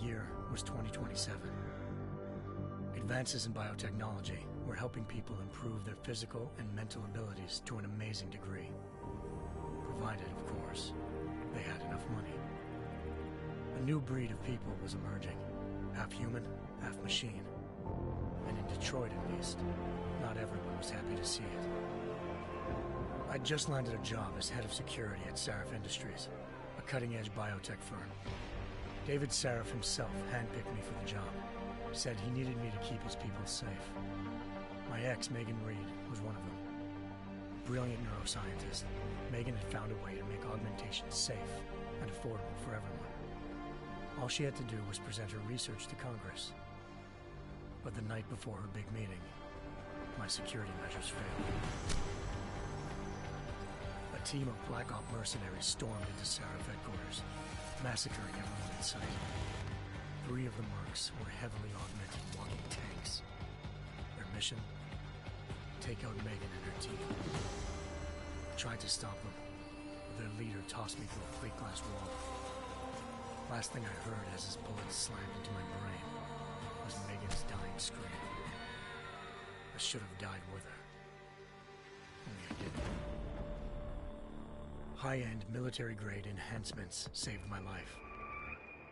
year was 2027. Advances in biotechnology were helping people improve their physical and mental abilities to an amazing degree. Provided, of course, they had enough money. A new breed of people was emerging, half human, half machine. And in Detroit, at least, not everyone was happy to see it. I'd just landed a job as head of security at Sarif Industries, a cutting-edge biotech firm. David Sarif himself handpicked me for the job, said he needed me to keep his people safe. My ex, Megan Reed, was one of them. Brilliant neuroscientist, Megan had found a way to make augmentation safe and affordable for everyone. All she had to do was present her research to Congress. But the night before her big meeting, my security measures failed. A team of Black Op mercenaries stormed into Sarif headquarters, massacring everyone in sight. 3 of the mercs were heavily augmented walking tanks. Their mission? Take out Megan and her team. I tried to stop them, but their leader tossed me through a plate glass wall. Last thing I heard as his bullets slammed into my brain was Megan's dying scream. I should have died with her. Only I didn't. High-end military-grade enhancements saved my life.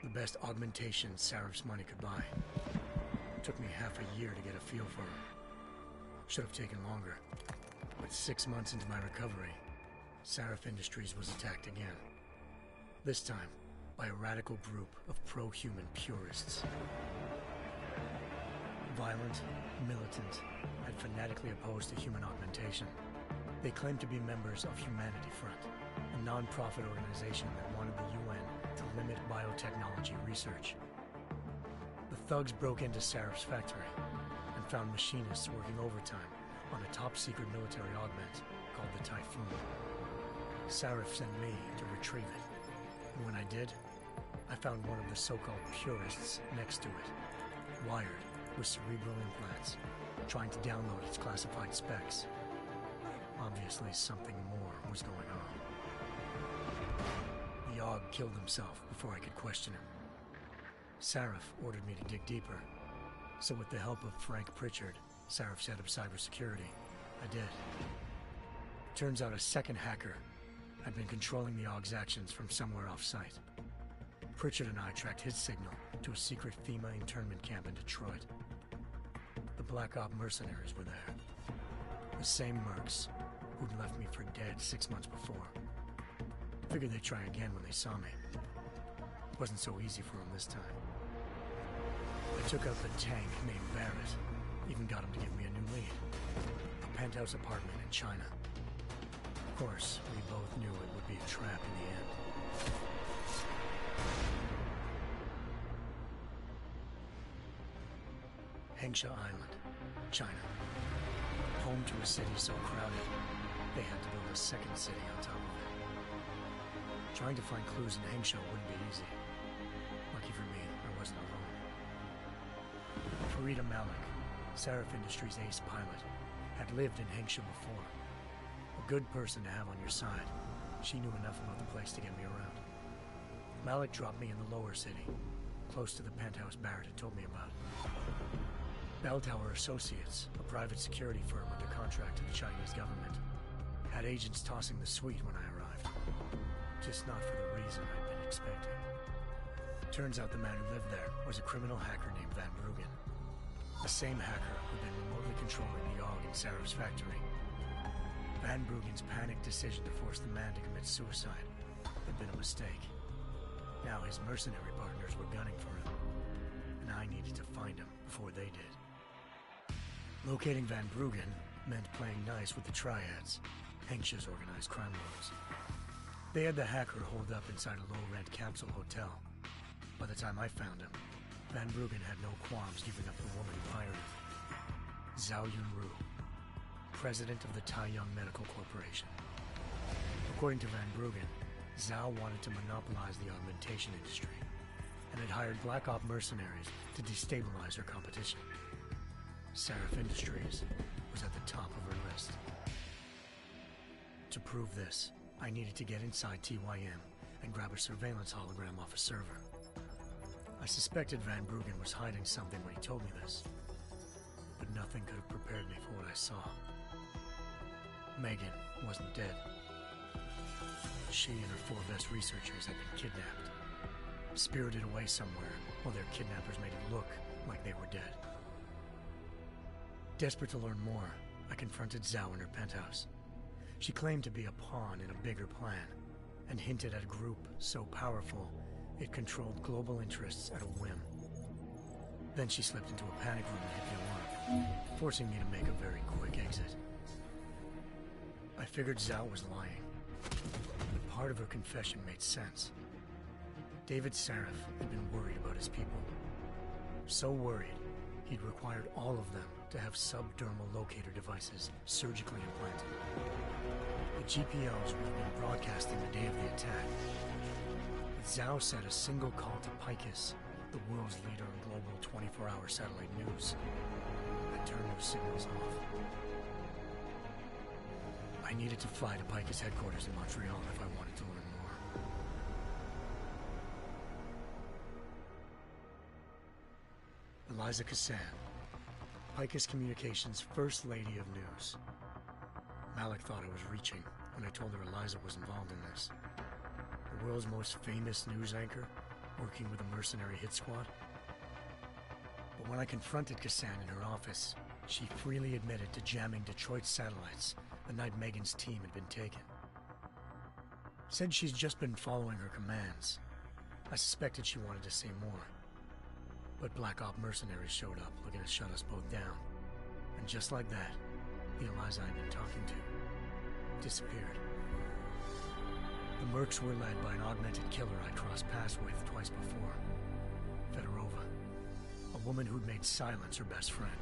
The best augmentation Sarif's money could buy. It took me half a year to get a feel for her. Should have taken longer. But 6 months into my recovery, Sarif Industries was attacked again. This time, by a radical group of pro-human purists. Violent, militant, and fanatically opposed to human augmentation. They claimed to be members of Humanity Front, a non-profit organization that wanted the UN to limit biotechnology research. The thugs broke into Sarif's factory and found machinists working overtime on a top-secret military augment called the Typhoon. Sarif sent me to retrieve it, and when I did, I found one of the so-called purists next to it, wired with cerebral implants, trying to download its classified specs. Obviously, something more was going on. The Aug killed himself before I could question him. Sarif ordered me to dig deeper, so with the help of Frank Pritchard, Sarif's head of cybersecurity, I did. Turns out a second hacker had been controlling the Aug's actions from somewhere off-site. Pritchard and I tracked his signal to a secret FEMA internment camp in Detroit. The Black Op mercenaries were there. The same mercs who'd left me for dead 6 months before. Figured they'd try again when they saw me. It wasn't so easy for them this time. I took out the tank named Barrett, even got him to give me a new lead. A penthouse apartment in China. Of course, we both knew it would be a trap in the end. Hengsha Island, China. Home to a city so crowded, they had to build a second city on top of it. Trying to find clues in Hengsha wouldn't be easy. Lucky for me, I wasn't alone. Farida Malik, Sarif Industries' ace pilot, had lived in Hengsha before. A good person to have on your side. She knew enough about the place to get me around. Malik dropped me in the lower city, close to the penthouse Barrett had told me about. Bell Tower Associates, a private security firm under contract to the Chinese government, had agents tossing the suite when I arrived. Just not for the reason I'd been expecting. Turns out the man who lived there was a criminal hacker named Van Bruggen. The same hacker who'd been remotely controlling the Aug in Sarif's factory. Van Bruggen's panicked decision to force the man to commit suicide had been a mistake. Now his mercenary partners were gunning for him, and I needed to find him before they did. Locating Van Bruggen meant playing nice with the Triads, Hengsha's organized crime lords. They had the hacker holed up inside a low-rent capsule hotel. By the time I found him, Van Bruggen had no qualms giving up the woman who hired him. Zhao Yunru, president of the Taiyang Medical Corporation. According to Van Bruggen, Zhao wanted to monopolize the augmentation industry and had hired Black Op mercenaries to destabilize her competition. Sarif Industries was at the top of her list. To prove this, I needed to get inside TYM and grab a surveillance hologram off a server. I suspected Van Bruggen was hiding something when he told me this, but nothing could have prepared me for what I saw. Megan wasn't dead. She and her 4 best researchers had been kidnapped, spirited away somewhere while their kidnappers made it look like they were dead. Desperate to learn more, I confronted Zhao in her penthouse. She claimed to be a pawn in a bigger plan, and hinted at a group so powerful it controlled global interests at a whim. Then she slipped into a panic room and hit the alarm, forcing me to make a very quick exit. I figured Zhao was lying, but part of her confession made sense. David Sarif had been worried about his people. So worried, he'd required all of them to have subdermal locator devices surgically implanted. The GPLs would have been broadcasting the day of the attack. But Zhao said a single call to Picus, the world's leader in global 24-hour satellite news, had turned those signals off. I needed to fly to Picus headquarters in Montreal if I wanted to learn more. Eliza Cassan, Picus Communications' First Lady of News. Malik thought I was reaching when I told her Eliza was involved in this. The world's most famous news anchor, working with a mercenary hit squad. But when I confronted Cassan in her office, she freely admitted to jamming Detroit's satellites the night Megan's team had been taken. Said she's just been following her commands. I suspected she wanted to say more. But Black Op mercenaries showed up looking to shut us both down. And just like that, the Eliza I'd been talking to disappeared. The Mercs were led by an augmented killer I'd crossed paths with twice before. Fedorova, a woman who'd made silence her best friend.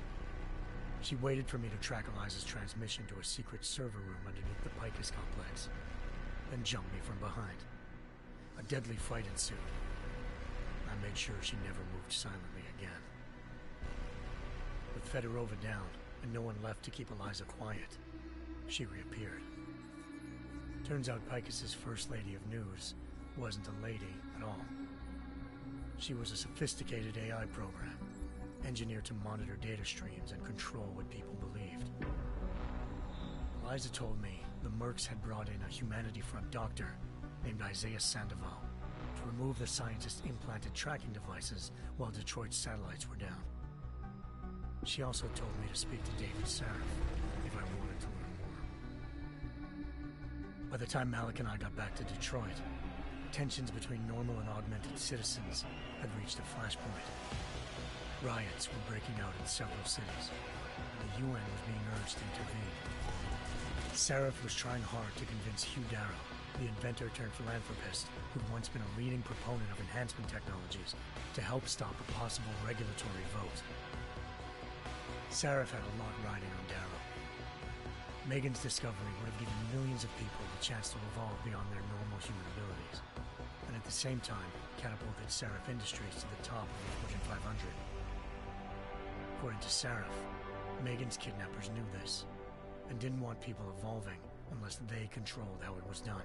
She waited for me to track Eliza's transmission to a secret server room underneath the Picus complex, then jumped me from behind. A deadly fight ensued. I made sure she never moved silently again. With Fedorova down, and no one left to keep Eliza quiet, she reappeared. Turns out Picus's First Lady of News wasn't a lady at all. She was a sophisticated AI program, engineered to monitor data streams and control what people believed. Eliza told me the Mercs had brought in a Humanity Front doctor named Isaiah Sandoval to remove the scientist's implanted tracking devices while Detroit's satellites were down. She also told me to speak to David Sarif if I wanted to learn more. By the time Malik and I got back to Detroit, tensions between normal and augmented citizens had reached a flashpoint. Riots were breaking out in several cities, and the UN was being urged to intervene. Sarif was trying hard to convince Hugh Darrow, the inventor-turned-philanthropist who'd once been a leading proponent of enhancement technologies, to help stop a possible regulatory vote. Sarif had a lot riding on Darrow. Megan's discovery would have given millions of people the chance to evolve beyond their normal human abilities, and at the same time catapulted Sarif Industries to the top of the Fortune 500. According to Sarif, Megan's kidnappers knew this, and didn't want people evolving unless they controlled how it was done.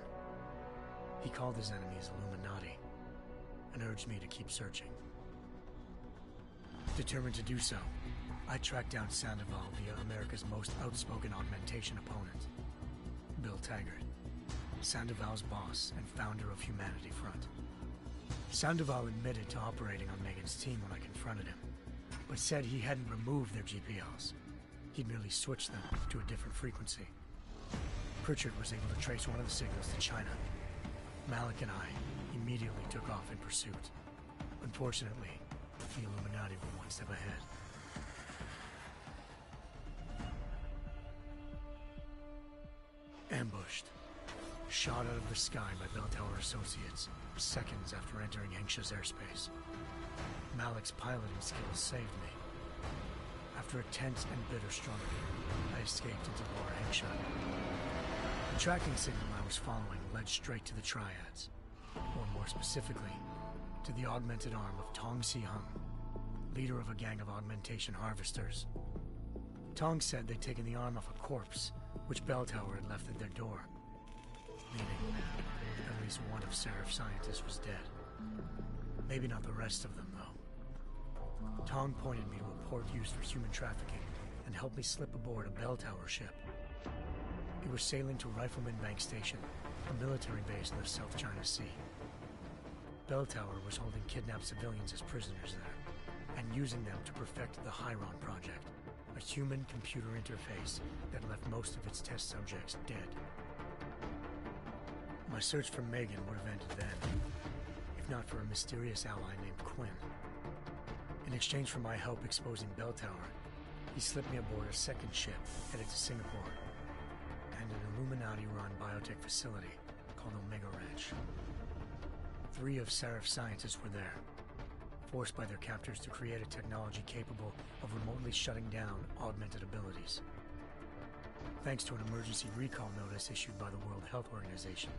He called his enemies Illuminati, and urged me to keep searching. Determined to do so, I tracked down Sandoval via America's most outspoken augmentation opponent, Bill Taggart, Sandoval's boss and founder of Humanity Front. Sandoval admitted to operating on Megan's team when I confronted him, but said he hadn't removed their GPLs. He'd merely switched them to a different frequency. Pritchard was able to trace one of the signals to China. Malik and I immediately took off in pursuit. Unfortunately, the Illuminati were one step ahead. Ambushed. Shot out of the sky by Bell Tower Associates, seconds after entering Nixxes airspace. Malik's piloting skills saved me. After a tense and bitter struggle, I escaped into Lower Hengsha. The tracking signal I was following led straight to the Triads, or more specifically, to the augmented arm of Tong Si-hung, leader of a gang of augmentation harvesters. Tong said they'd taken the arm off a corpse, which Bell Tower had left at their door, meaning at least one of Sarif's scientists was dead. Maybe not the rest of them, though. Tong pointed me to a port used for human trafficking and helped me slip aboard a bell tower ship. It was sailing to Rifleman Bank Station, a military base in the South China Sea. Bell Tower was holding kidnapped civilians as prisoners there, and using them to perfect the Chiron Project, a human-computer interface that left most of its test subjects dead. My search for Megan would have ended then, if not for a mysterious ally named Quinn. In exchange for my help exposing Bell Tower, he slipped me aboard a second ship headed to Singapore, and an Illuminati-run biotech facility called Omega Ranch. 3 of Serif's scientists were there, forced by their captors to create a technology capable of remotely shutting down augmented abilities. Thanks to an emergency recall notice issued by the World Health Organization,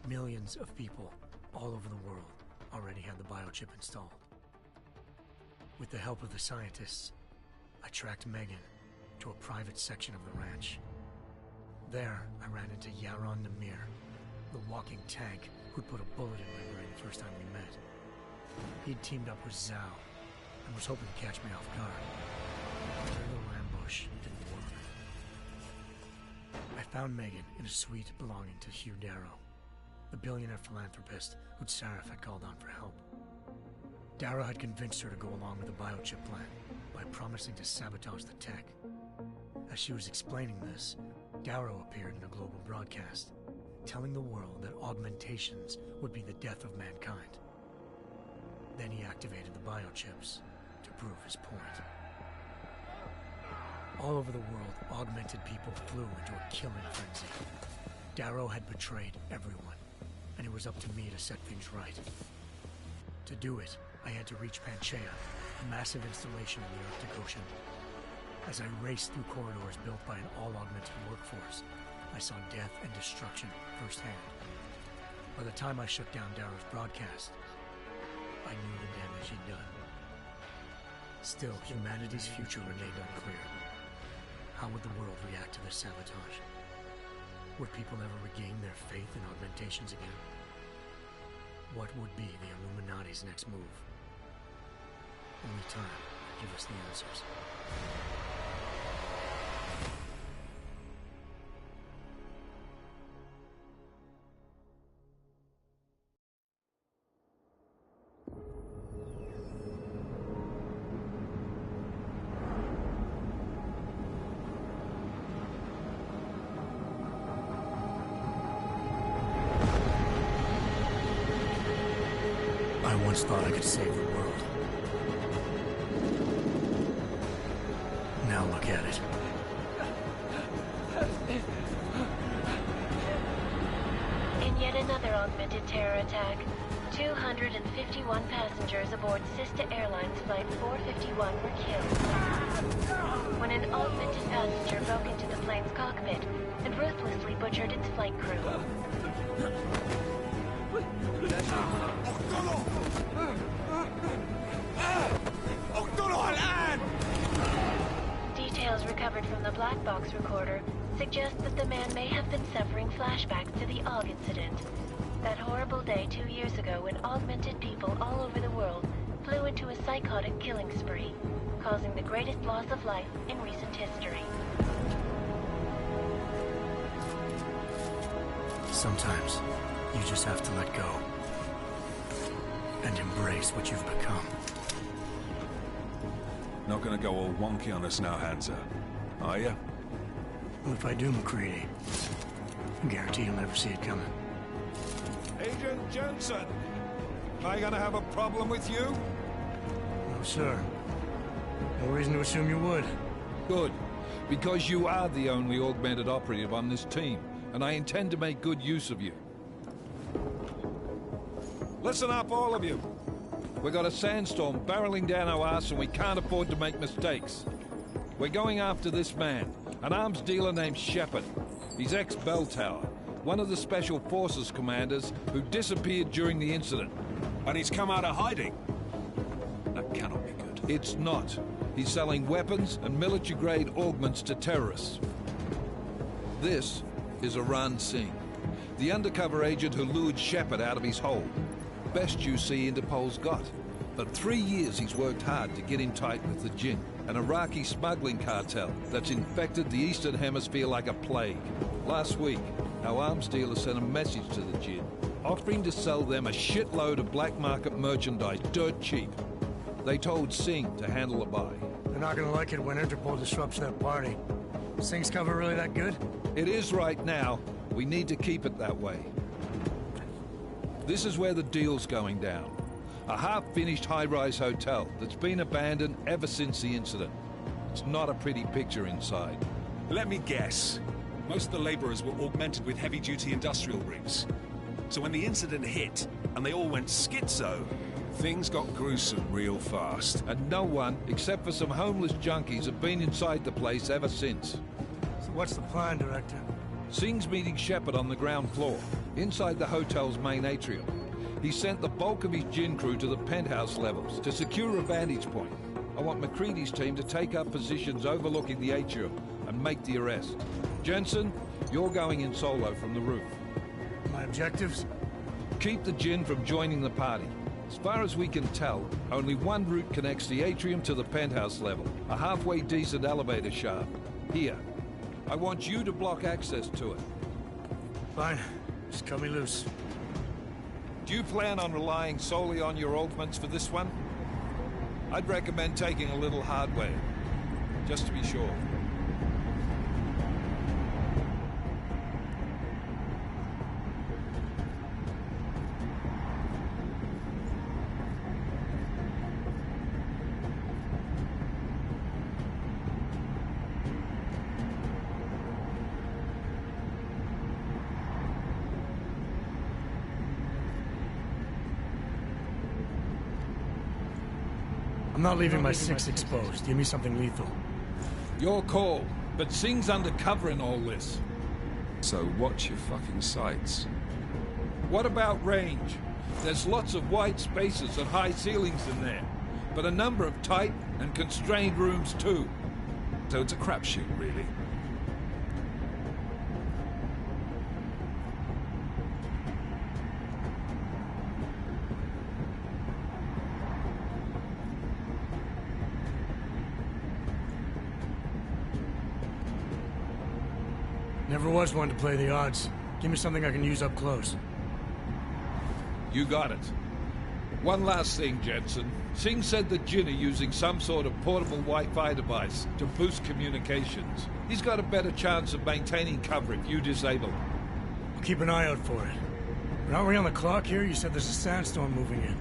millions of people all over the world already had the biochip installed. With the help of the scientists, I tracked Megan to a private section of the ranch. There, I ran into Yaron Namir, the walking tank who'd put a bullet in my brain the first time we met. He'd teamed up with Zhao and was hoping to catch me off guard. Their little ambush didn't work. I found Megan in a suite belonging to Hugh Darrow, the billionaire philanthropist who'd Sarif had called on for help. Darrow had convinced her to go along with the biochip plan by promising to sabotage the tech. As she was explaining this, Darrow appeared in a global broadcast, telling the world that augmentations would be the death of mankind. Then he activated the biochips to prove his point. All over the world, augmented people flew into a killing frenzy. Darrow had betrayed everyone, and it was up to me to set things right. To do it, I had to reach Panchaea, a massive installation in the Arctic Ocean. As I raced through corridors built by an all-augmented workforce, I saw death and destruction firsthand. By the time I shut down Darrow's broadcast, I knew the damage he'd done. Still, humanity's future remained unclear. How would the world react to this sabotage? Would people ever regain their faith in augmentations again? What would be the Illuminati's next move? Only time will give us the answers. I once thought I could save the world. Now look at it. In yet another augmented terror attack, 251 passengers aboard Sister Airlines Flight 451 were killed when an augmented passenger broke into the plane's cockpit and ruthlessly butchered its flight crew. Details recovered from the black box recorder suggest that the man may have been suffering flashbacks to the AUG incident. That horrible day 2 years ago when augmented people all over the world flew into a psychotic killing spree, causing the greatest loss of life in recent history. Sometimes, you just have to let go. And embrace what you've become. Not gonna go all wonky on us now, Hansa, are you? Well, if I do, McCready, I guarantee you'll never see it coming. Agent Jensen! Am I gonna have a problem with you? No, sir. No reason to assume you would. Good. Because you are the only augmented operative on this team, and I intend to make good use of you. Listen up, all of you. We've got a sandstorm barreling down our arse and we can't afford to make mistakes. We're going after this man, an arms dealer named Shepard. He's ex-Bell Tower, one of the Special Forces commanders who disappeared during the incident. And he's come out of hiding? That cannot be good. It's not. He's selling weapons and military-grade augments to terrorists. This is Aran Singh, the undercover agent who lured Shepard out of his hole. Best you see Interpol's got. For 3 years he's worked hard to get in tight with the Jinn, an Iraqi smuggling cartel that's infected the Eastern Hemisphere like a plague. Last week, our arms dealer sent a message to the Jinn, offering to sell them a shitload of black market merchandise dirt cheap. They told Singh to handle the buy. They're not gonna like it when Interpol disrupts that party. Singh's cover really that good? It is right now. We need to keep it that way. This is where the deal's going down. A half-finished high-rise hotel that's been abandoned ever since the incident. It's not a pretty picture inside. Let me guess. Most of the laborers were augmented with heavy-duty industrial rigs. So when the incident hit, and they all went schizo, things got gruesome real fast. And no one, except for some homeless junkies, have been inside the place ever since. So what's the plan, Director? Singh's meeting Shepard on the ground floor, inside the hotel's main atrium. He sent the bulk of his Jinn crew to the penthouse levels to secure a vantage point. I want McCready's team to take up positions overlooking the atrium and make the arrest. Jensen, you're going in solo from the roof. My objectives? Keep the Jinn from joining the party. As far as we can tell, only one route connects the atrium to the penthouse level, a halfway decent elevator shaft. Here. I want you to block access to it. Fine. Just cut me loose. Do you plan on relying solely on your augments for this one? I'd recommend taking a little hardware, just to be sure. I'm not leaving my six exposed. Give me something lethal. Your call, but Singh's undercover in all this. So watch your fucking sights. What about range? There's lots of wide spaces and high ceilings in there, but a number of tight and constrained rooms too. So it's a crapshoot, really. Never was one to play the odds. Give me something I can use up close. You got it. One last thing, Jensen. Singh said the Jinn are using some sort of portable Wi-Fi device to boost communications. He's got a better chance of maintaining cover if you disable it. I'll keep an eye out for it. But aren't we on the clock here? You said there's a sandstorm moving in.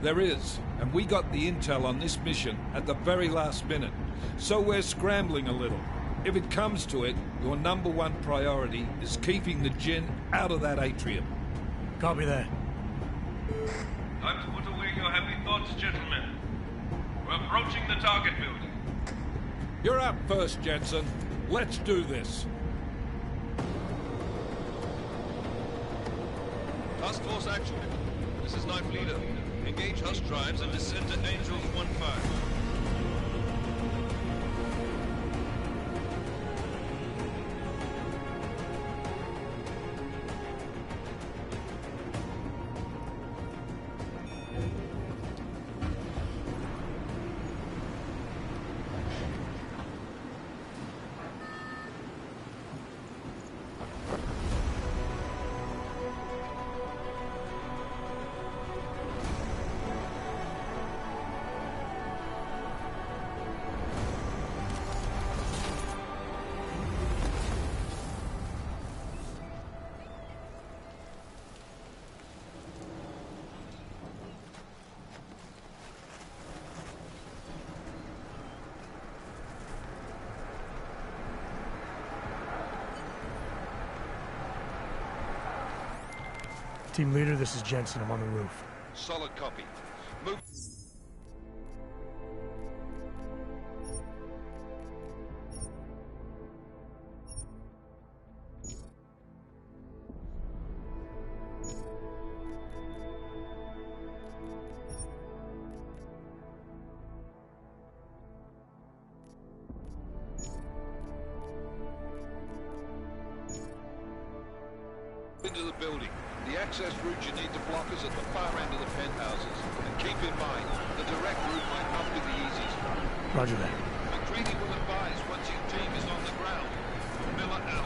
There is, and we got the intel on this mission at the very last minute. So we're scrambling a little. If it comes to it, your #1 priority is keeping the Jinn out of that atrium. Copy that. Time to put away your happy thoughts, gentlemen. We're approaching the target building. You're up first, Jensen. Let's do this. Task Force action. This is Knife Leader. Engage Hush drives and descend to Angels 1-5. Team leader, this is Jensen. I'm on the roof. Solid copy. Move. Into the building. The access route you need to block is at the far end of the penthouses. And keep in mind, the direct route might not be the easiest. Roger that. McCready will advise once your team is on the ground. Miller out.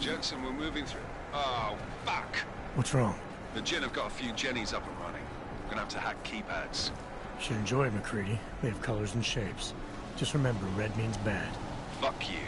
Jensen, we're moving through. Oh, fuck! What's wrong? The Jinn have got a few Jennies up and running. We're gonna have to hack keypads. Should enjoy it, McCready. They have colors and shapes. Just remember, red means bad. Fuck you.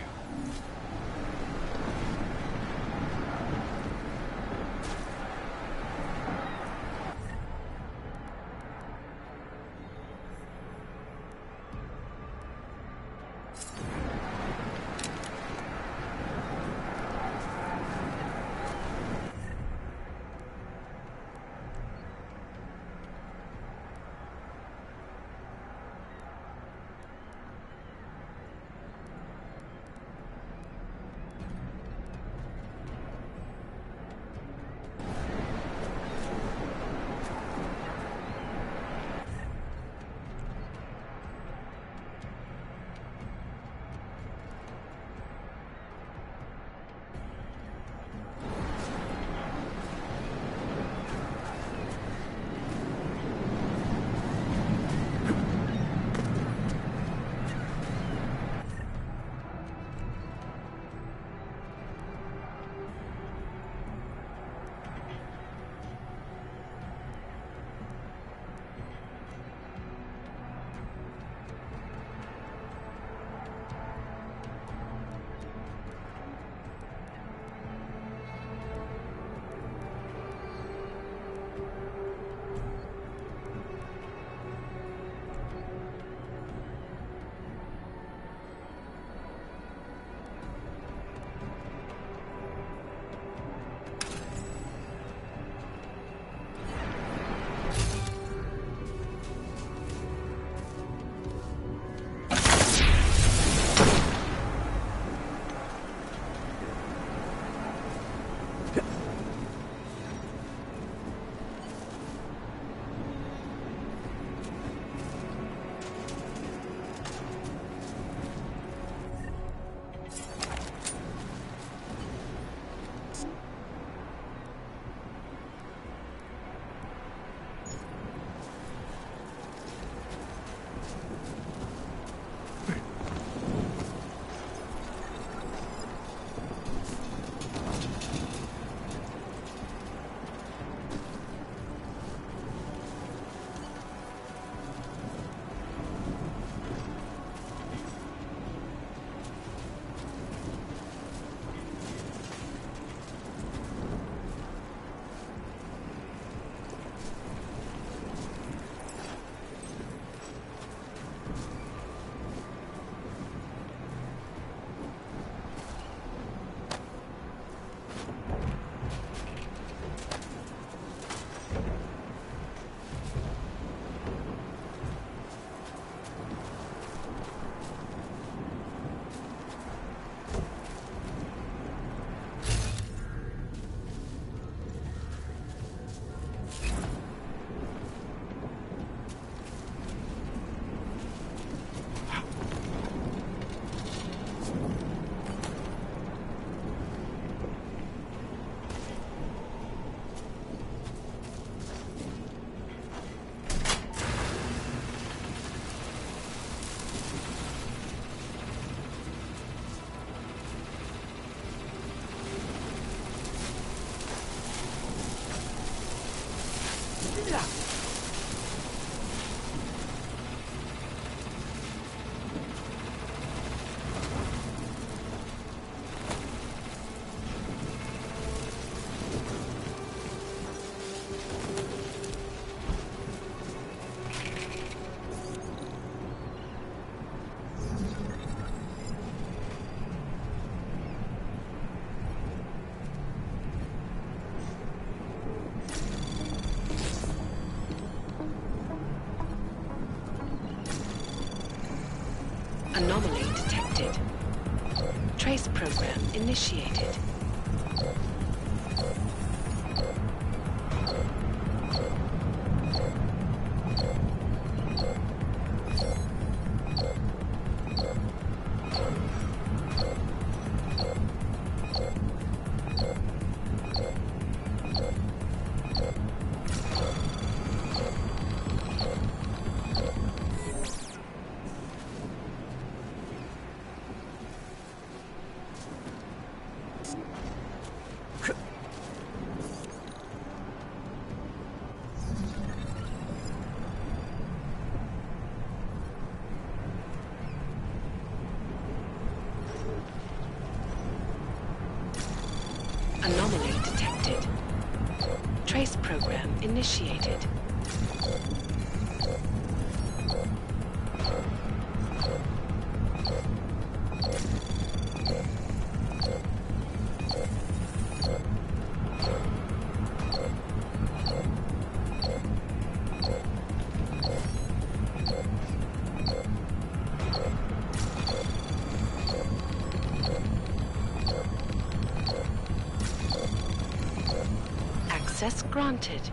Trace program initiated. Anomaly detected. Trace program initiated. Access granted.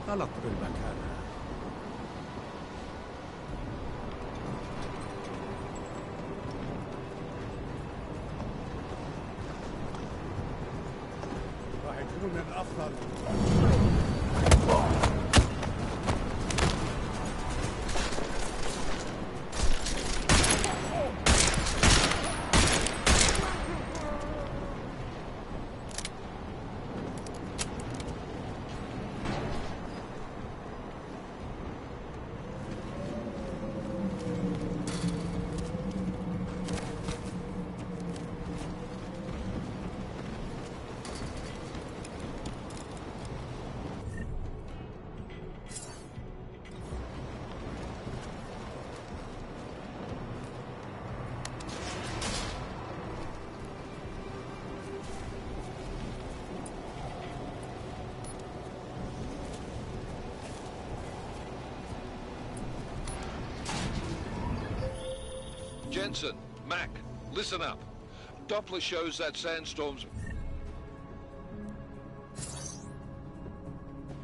غلط بالمكان. راح يكون من الأفضل. Jensen, Mac, listen up. Doppler shows that sandstorm's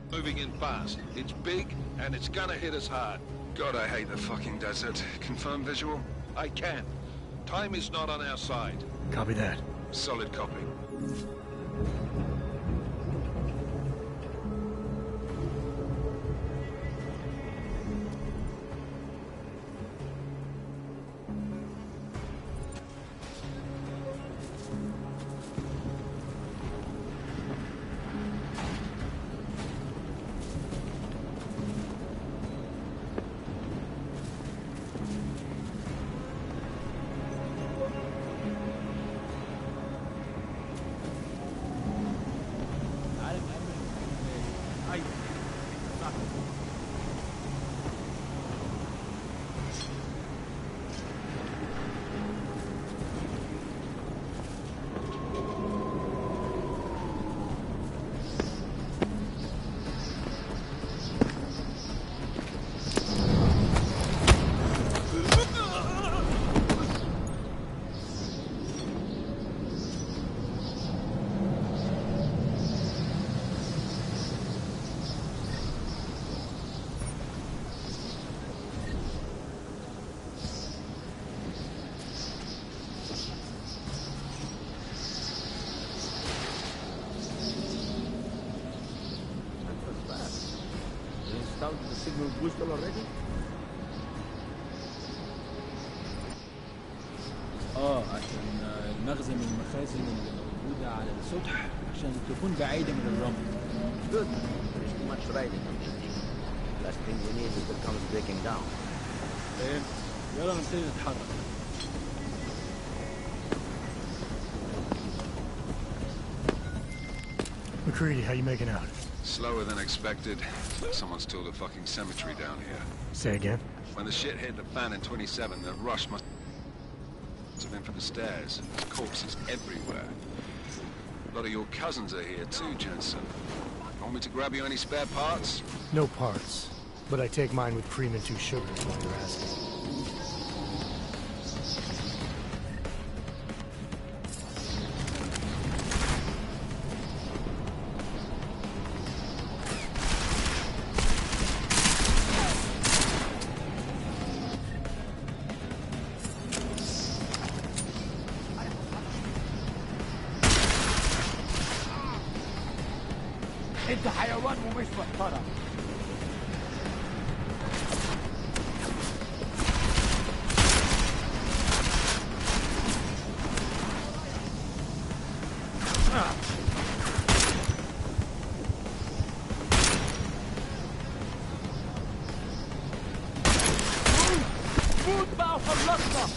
moving in fast. It's big, and it's gonna hit us hard. God, I hate the fucking desert. Confirm visual? I can. Time is not on our side. Copy that. Solid copy. signals whistle already? عشان المخزن من المخازن اللي موجودة على السطح عشان تكون بعيدة من الرمل. Good. There is too much riding on this thing. Last thing we need is the tunnels breaking down. فاهم؟ يلا نبتدي نتحرك. McCready, how you making out? Slower than expected. Someone's tilled a fucking cemetery down here. Say again? When the shit hit the fan in 27, the rush must have been from the stairs. There's corpses everywhere. A lot of your cousins are here too, Jensen. Want me to grab you any spare parts? No parts. But I take mine with cream and 2 sugars while you're asking. انت حيوان ومش محترم. موت بقى وخلصنا.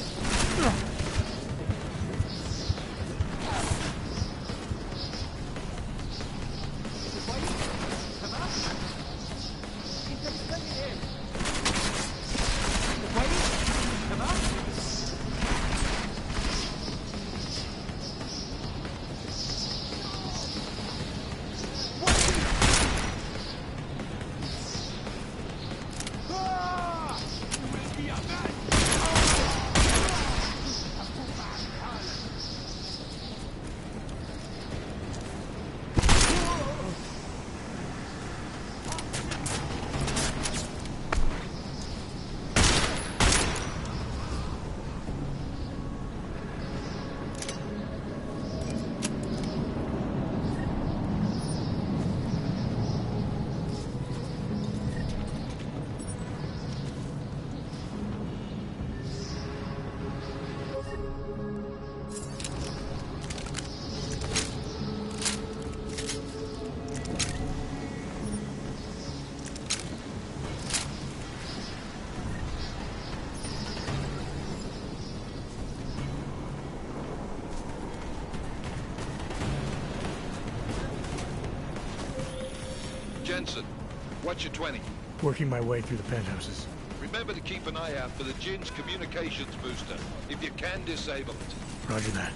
Jensen, what's your 20? Working my way through the penthouses. Remember to keep an eye out for the Jin's communications booster. If you can, disable it. Roger that.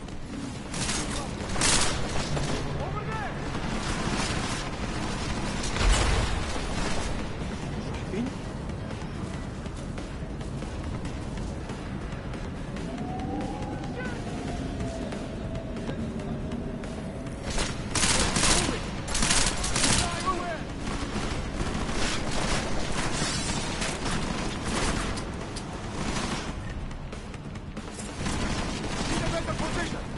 Position!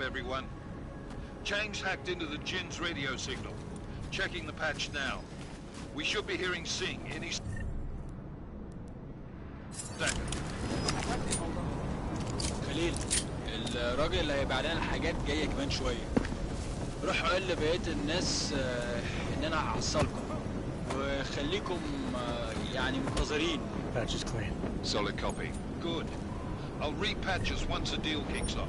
everyone. Chang's hacked into the Jin's radio signal. Checking the patch now. We should be hearing Singh any second. خليل الراجل اللي هيبقى لنا الحاجات جايه كمان شويه. روح قول لبقيه الناس ان انا هحصلكم وخليكم يعني منتظرين. Patch is clean. Solid copy. Good. I'll repatch us once the deal kicks off.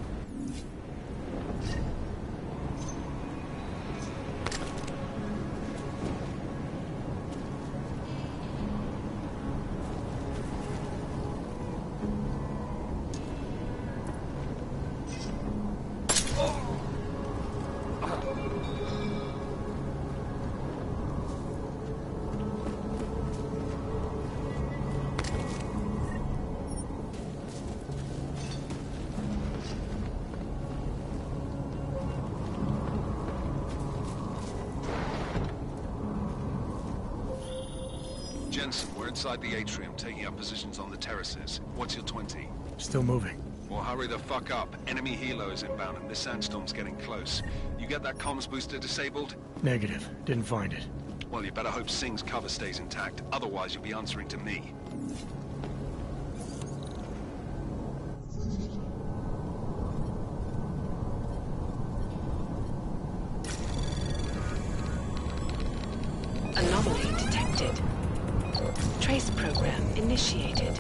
Jensen, we're inside the atrium, taking up positions on the terraces. What's your 20? Still moving. Well, hurry the fuck up. Enemy helos inbound and this sandstorm's getting close. You get that comms booster disabled? Negative. Didn't find it. Well, you better hope Singh's cover stays intact. Otherwise, you'll be answering to me. Anomaly detected. Trace program initiated.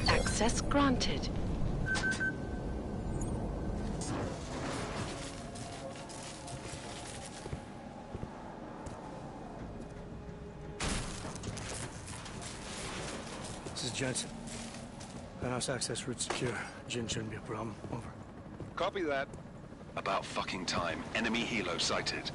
Access granted. This is Jensen. Penthouse access route secure. Jin shouldn't be a problem. Over. Copy that. About fucking time. Enemy helo sighted.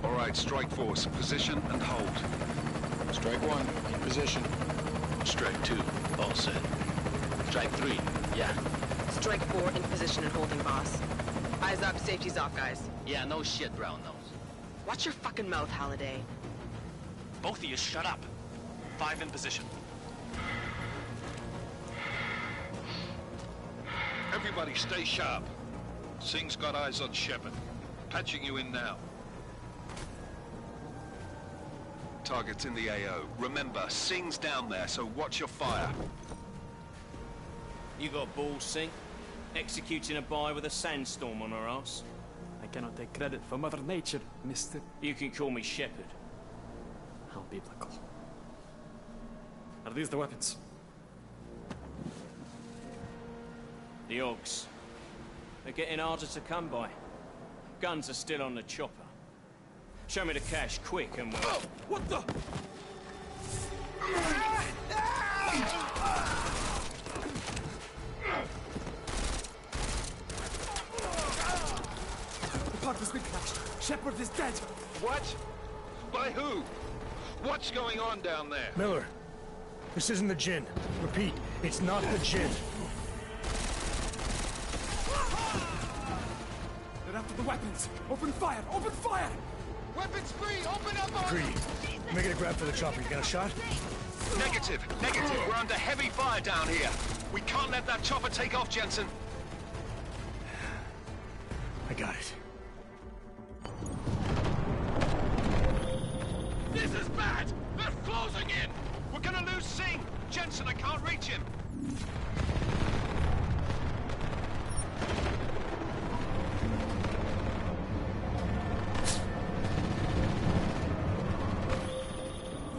All right, strike force. Position and hold. Strike 1, in position. Strike 2, all set. Strike 3, yeah. Strike 4, in position and holding, boss. Eyes up, safety's off, guys. Yeah, no shit, brown nose. Watch your fucking mouth, Halliday. Both of you, shut up. 5 in position. Everybody stay sharp. Singh's got eyes on Shepard. Patching you in now. Target's in the AO. Remember, Singh's down there, so watch your fire. You got balls, Singh? Executing a buy with a sandstorm on our ass? I cannot take credit for Mother Nature, Mr. You can call me Shepard. How biblical. Are these the weapons? The Ogs. They're getting harder to come by. Guns are still on the chopper. Show me the cash, quick, and we'll... Oh, what the? The part has been crashed. Shepard is dead. What? By who? What's going on down there? Miller, this isn't the Jin. Repeat, it's not the Jin. They're after the weapons. Open fire! Open fire! Weapons free! Open up on... Greedy. Make it a grab for the chopper. You got a shot? Negative. Negative. We're under heavy fire down here. We can't let that chopper take off, Jensen. I got it. This is bad! They're closing in! We're gonna lose Singh! Jensen, I can't reach him!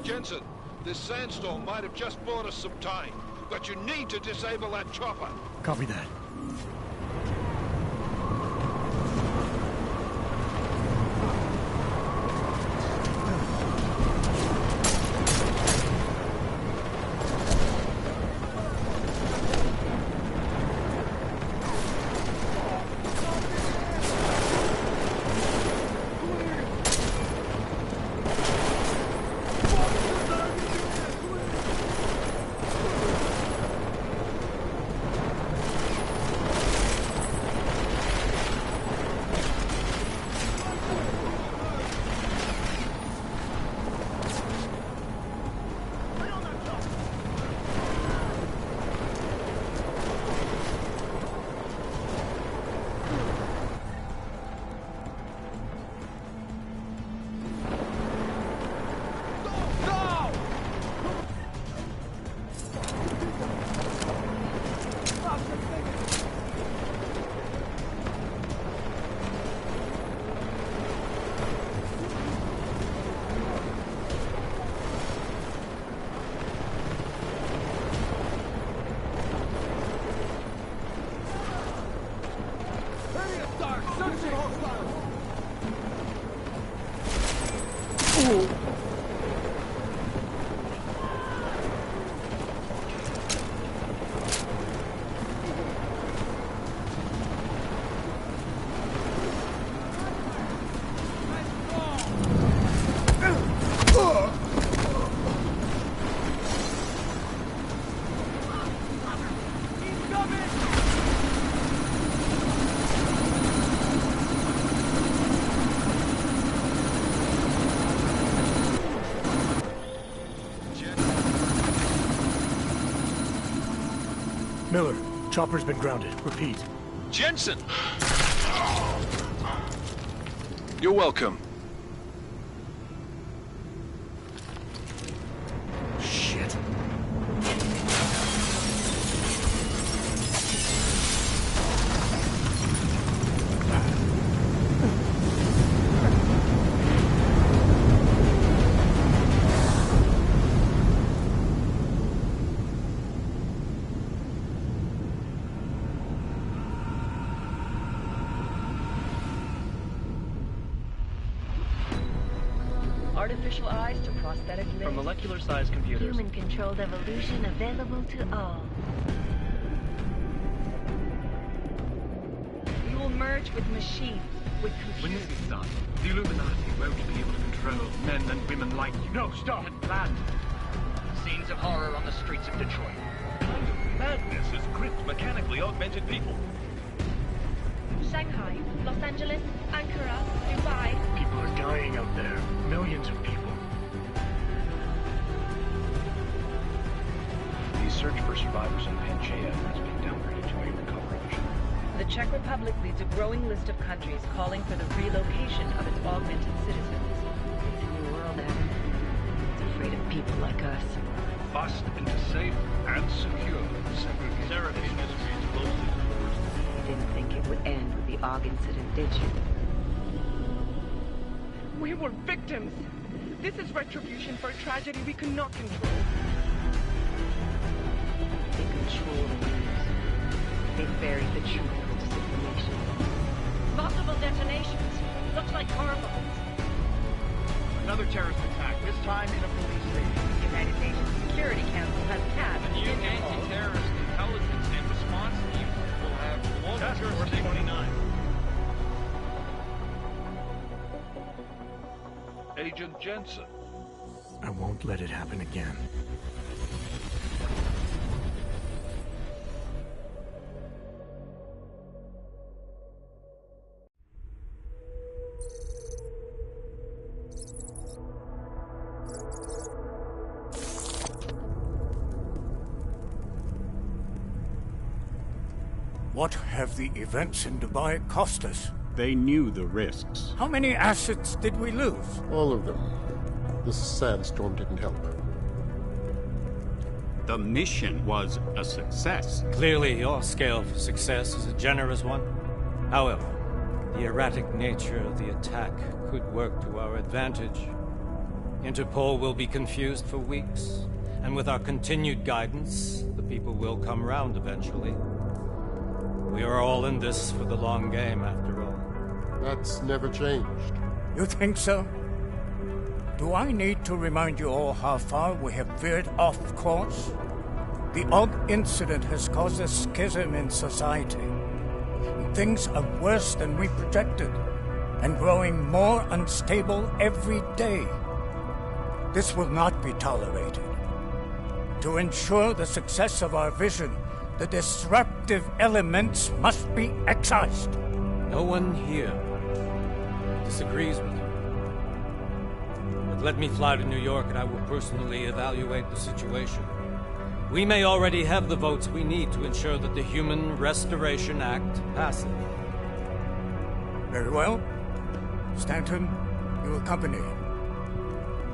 Jensen, this sandstorm might have just bought us some time, but you need to disable that chopper. Copy that. Miller, chopper's been grounded. Repeat. Jensen! You're welcome. Shit. Artificial eyes to prosthetic limbs. From molecular-sized computers. Human-controlled evolution available to all. We will merge with machines, with When computers. this is done, the Illuminati won't be able to control men and women like you. No, stop! And planned. Scenes of horror on the streets of Detroit. Kind of madness has gripped mechanically augmented people. Shanghai, Los Angeles, Ankara, Dubai. People are dying out there. Millions of people. The search for survivors in Pangaea has been downgraded to a recovery mission. The Czech Republic leads a growing list of countries calling for the relocation of its augmented citizens. It's a new world, Adam. It's afraid of people like us. Bust into safe and secure segregation. Seraphine is closely to the worst. You didn't think it would end with the AUG incident, did you? We were victims. This is retribution for a tragedy we cannot control. They control the news. They buried the truth with disinformation. Multiple detonations. Looks like car bombs. Another terrorist attack, this time in a police station. The United Nations Security Council has cast The new anti-terrorist intelligence and response team will have Task global Force jurisdiction. 29. Agent Jensen. I won't let it happen again. What have the events in Dubai cost us? They knew the risks. How many assets did we lose? All of them. This sandstorm didn't help. The mission was a success. Clearly, your scale for success is a generous one. However, the erratic nature of the attack could work to our advantage. Interpol will be confused for weeks, and with our continued guidance, the people will come round eventually. We are all in this for the long game, after all. That's never changed. You think so? Do I need to remind you all how far we have veered off course? The AUG incident has caused a schism in society. Things are worse than we projected, and growing more unstable every day. This will not be tolerated. To ensure the success of our vision, the disruptive elements must be excised. No one here disagrees with you. But let me fly to New York and I will personally evaluate the situation. We may already have the votes we need to ensure that the Human Restoration Act passes. Very well. Stanton, you accompany.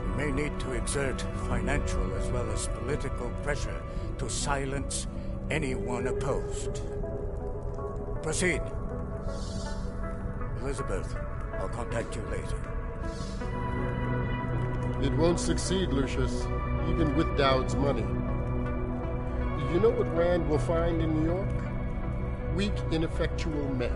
We may need to exert financial as well as political pressure to silence anyone opposed. Proceed. Elizabeth, I'll contact you later. It won't succeed, Lucius, even with Dowd's money. You know what Rand will find in New York? Weak, ineffectual men.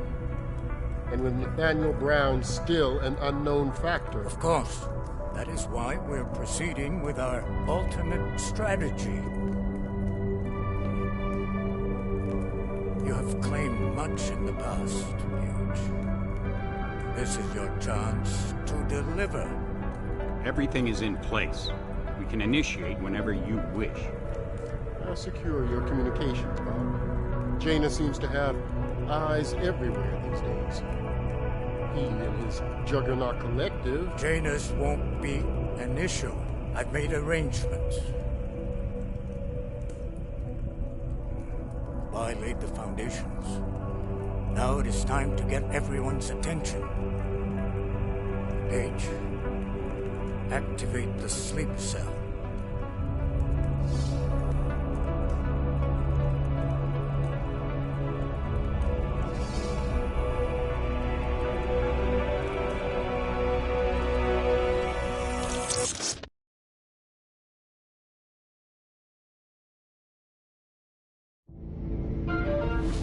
and with Nathaniel Brown still an unknown factor. Of course. That is why we're proceeding with our alternate strategy. You have claimed much in the past, Huge. This is your chance to deliver. Everything is in place. We can initiate whenever you wish. How secure your communications, Bob? Jaina seems to have eyes everywhere these days. He and his Juggernaut Collective... Jaina's won't be an issue. I've made arrangements. I laid the foundations. Now it is time to get everyone's attention. Paige, activate the sleep cell.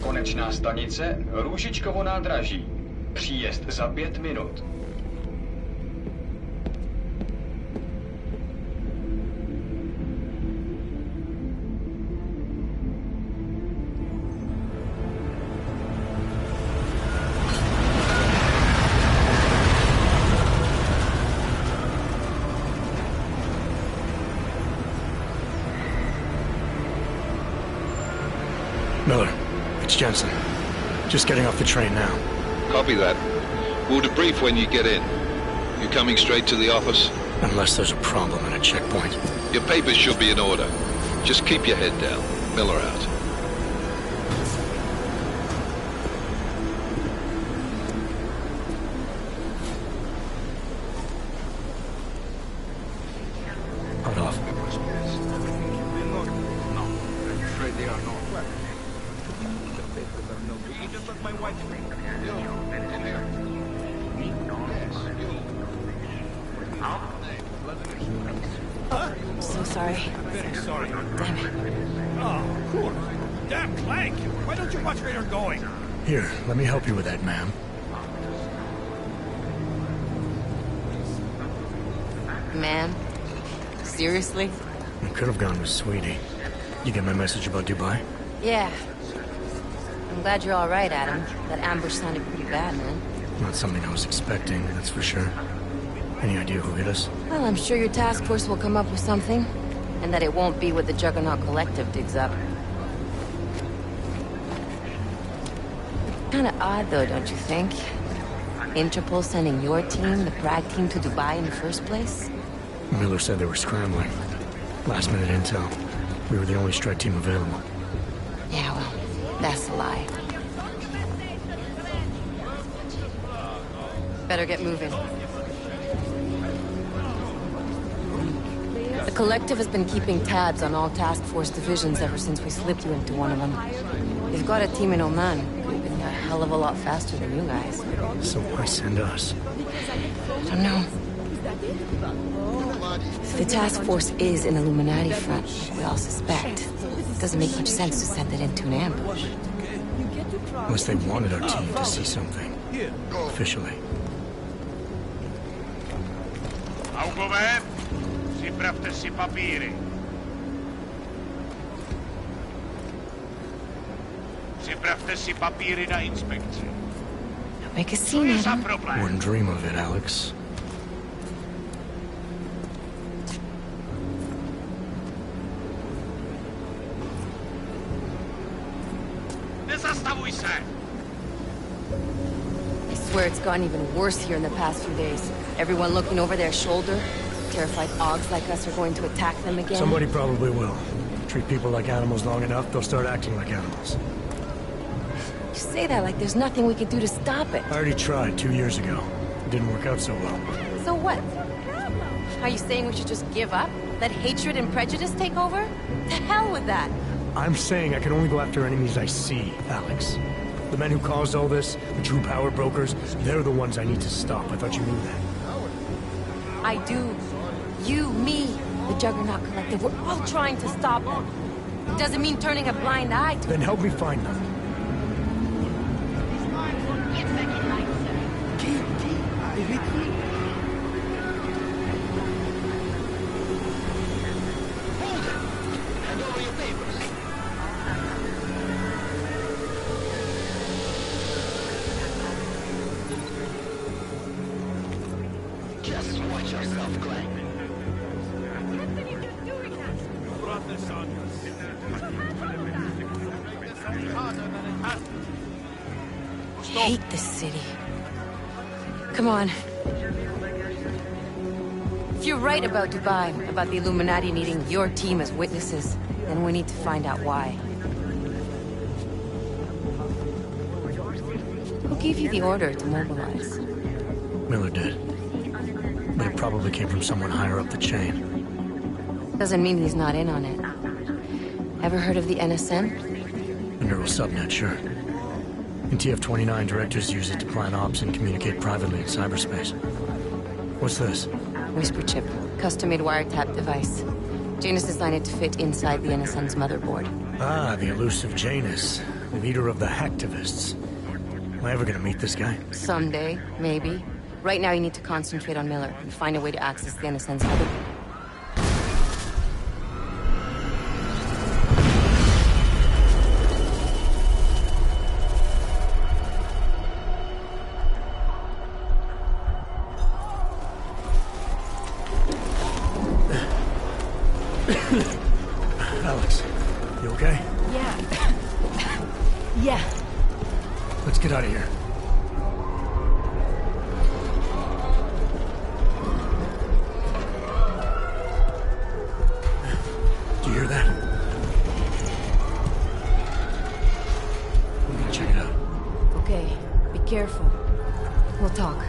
Konečná stanice Růžičkovo nádraží. Příjezd za 5 minut. Miller, it's Jensen. Just getting off the train now. Copy that. We'll debrief when you get in. You coming straight to the office? Unless there's a problem at a checkpoint. Your papers should be in order. Just keep your head down. Miller out. Hold off. No, I'm afraid they are not. Just like my wife. I'm so sorry. Very sorry. Damn it. Oh, cool. Damn Clank! Why don't you watch where you're going? Here, let me help you with that, ma'am. Man? Seriously? I could have gone with Sweetie. You get my message about Dubai? Yeah. I'm glad you're all right, Adam. That ambush sounded pretty bad, man. Not something I was expecting, that's for sure. Any idea who hit us? Well, I'm sure your task force will come up with something. And that it won't be what the Juggernaut Collective digs up. Kinda odd, though, don't you think? Interpol sending your team, the Prague team, to Dubai in the first place? Miller said they were scrambling. Last-minute intel. We were the only strike team available. Yeah, well, that's a lie. Better get moving. The Collective has been keeping tabs on all task force divisions ever since we slipped you into one of them. They've got a team in Oman. They've been a hell of a lot faster than you guys. So why send us? I don't know. If the task force is an Illuminati front, we all suspect, it doesn't make much sense to send it into an ambush. Unless they wanted our team to see something. Officially. Augové, připravte si papíry. Připravte si papíry na inspekci. Make a scene, Adam. Wouldn't dream of it, Alex. Nezastavuj se! I swear it's gotten even worse here in the past few days. Everyone looking over their shoulder. Terrified Augs like us are going to attack them again. Somebody probably will. Treat people like animals long enough, they'll start acting like animals. You say that like there's nothing we could do to stop it. I already tried 2 years ago. It didn't work out so well. So what? Are you saying we should just give up? Let hatred and prejudice take over? To hell with that! I'm saying I can only go after enemies I see, Alex. The men who caused all this, the true power brokers, they're the ones I need to stop. I thought you knew that. I do. You, me, the Juggernaut Collective, we're all trying to stop them. It doesn't mean turning a blind eye to Then help me find them. Get back in line, sir. yourself, Glenn. Brought this on Hate this city. Come on. If you're right about Dubai, about the Illuminati needing your team as witnesses, then we need to find out why. Who gave you the order to mobilize? Miller did. But it probably came from someone higher up the chain. Doesn't mean he's not in on it. Ever heard of the NSN? A neural subnet, sure. In TF-29, directors use it to plan ops and communicate privately in cyberspace. What's this? Whisper chip. Custom-made wiretap device. Janus designed it to fit inside the NSN's motherboard. Ah, the elusive Janus. Leader of the hacktivists. Am I ever gonna meet this guy? Someday, maybe. Right now you need to concentrate on Miller and find a way to access the NSN's motherboard. Alex, you okay? Yeah. Yeah. Let's get out of here. Do you hear that? I'm gonna check it out. Okay, be careful. We'll talk.